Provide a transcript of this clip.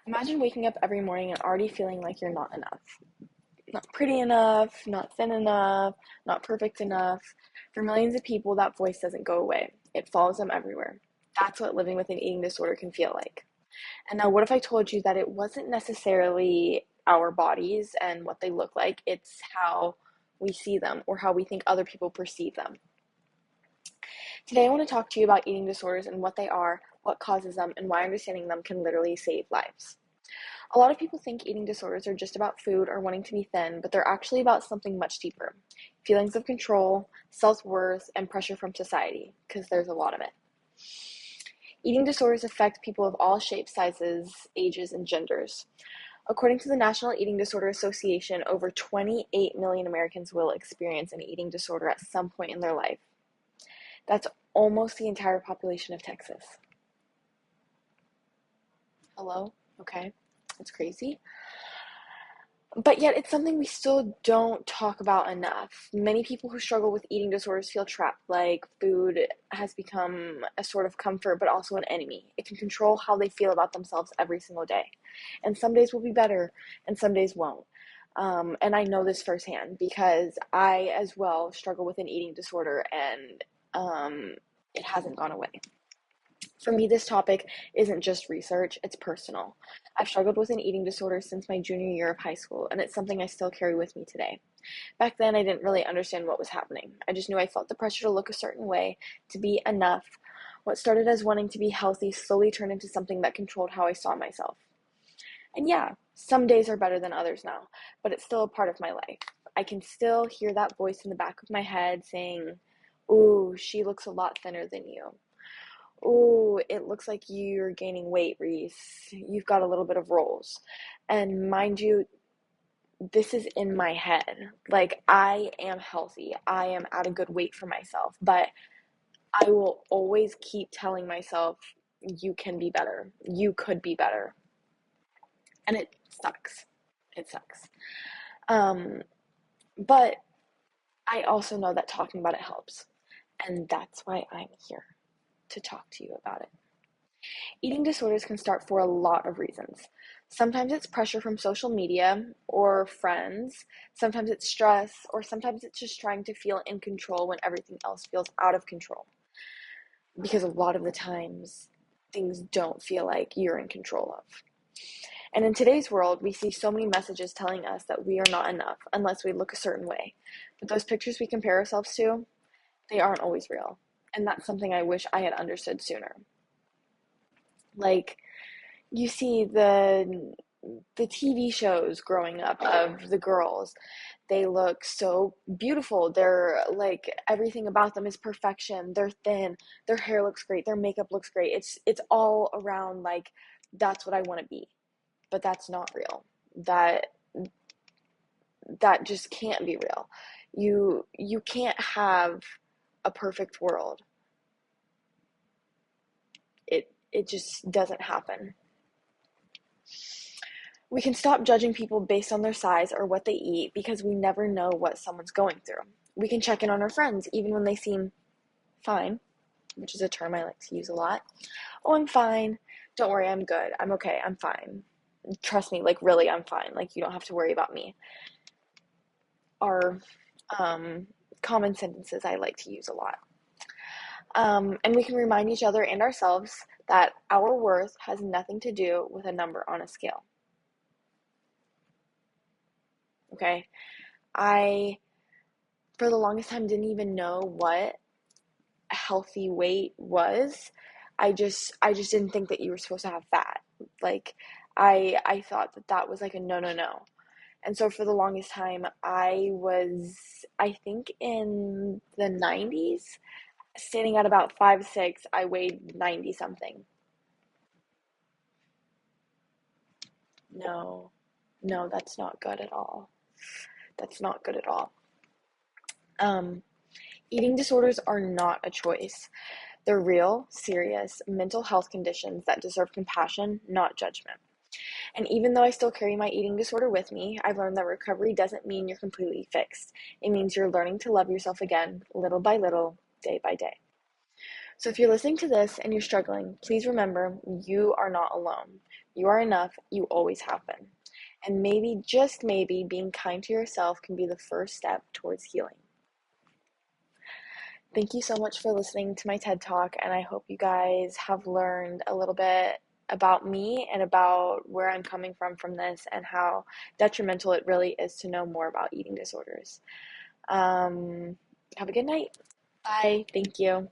Imagine waking up every morning and already feeling like you're not enough. Not pretty enough, not thin enough, not perfect enough. For millions of people, that voice doesn't go away. It follows them everywhere. That's what living with an eating disorder can feel like. And now, what if I told you that it wasn't necessarily our bodies and what they look like, it's how we see them or how we think other people perceive them? Today, I want to talk to you about eating disorders and what they are, what causes them, and why understanding them can literally save lives. A lot of people think eating disorders are just about food or wanting to be thin, but they're actually about something much deeper: feelings of control, self worth, and pressure from society, because there's a lot of it. Eating disorders affect people of all shapes, sizes, ages, and genders. According to the National Eating Disorder Association, over 28 million Americans will experience an eating disorder at some point in their life. That's almost the entire population of Texas. Hello? Okay. That's crazy. But yet, it's something we still don't talk about enough. Many people who struggle with eating disorders feel trapped, like food has become a sort of comfort, but also an enemy. It can control how they feel about themselves every single day. And some days will be better, and some days won't. And I know this firsthand because I, as well, struggle with an eating disorder, and it hasn't gone away. For me, this topic isn't just research, it's personal. I've struggled with an eating disorder since my junior year of high school, and it's something I still carry with me today. Back then, I didn't really understand what was happening. I just knew I felt the pressure to look a certain way, to be enough. What started as wanting to be healthy slowly turned into something that controlled how I saw myself. And yeah, some days are better than others now, but it's still a part of my life. I can still hear that voice in the back of my head saying, "Ooh, she looks a lot thinner than you. Oh, it looks like you're gaining weight, Reese. You've got a little bit of rolls." And mind you, this is in my head. Like, I am healthy. I am at a good weight for myself. But I will always keep telling myself, you can be better. You could be better. And it sucks. It sucks. Um, but I also know that talking about it helps. And that's why I'm here, to talk to you about it. Eating disorders can start for a lot of reasons. Sometimes it's pressure from social media or friends, sometimes it's stress, or sometimes it's just trying to feel in control when everything else feels out of control. Because a lot of the times, things don't feel like you're in control of. And in today's world, we see so many messages telling us that we are not enough unless we look a certain way. But those pictures we compare ourselves to, they aren't always real. And that's something I wish I had understood sooner. Like, you see the TV shows growing up of the girls. They look so beautiful. They're like, everything about them is perfection. They're thin. Their hair looks great. Their makeup looks great. It's all around like, that's what I want to be. But that's not real. That just can't be real. You can't have a perfect world. It just doesn't happen. We can stop judging people based on their size or what they eat because we never know what someone's going through. We can check in on our friends even when they seem fine, which is a term I like to use a lot. "Oh, I'm fine. Don't worry, I'm good. I'm okay. I'm fine. Trust me, like, really, I'm fine. Like, you don't have to worry about me." Are common sentences I like to use a lot. And we can remind each other and ourselves that our worth has nothing to do with a number on a scale. Okay? I, for the longest time, didn't even know what a healthy weight was. I just didn't think that you were supposed to have fat. Like, I thought that that was like a no, no, no. And so for the longest time, I think in the 90s, standing at about 5'6", I weighed 90 something. No, no, that's not good at all. That's not good at all. Um, Eating disorders are not a choice. They're real, serious mental health conditions that deserve compassion, not judgment. And even though I still carry my eating disorder with me, I've learned that recovery doesn't mean you're completely fixed. It means you're learning to love yourself again, little by little, day by day. So if you're listening to this and you're struggling, please remember you are not alone. You are enough. You always have been. And maybe, just maybe, being kind to yourself can be the first step towards healing. Thank you so much for listening to my TED Talk, and I hope you guys have learned a little bit about me and about where I'm coming from this and how detrimental it really is to know more about eating disorders. Have a good night. Bye. Thank you.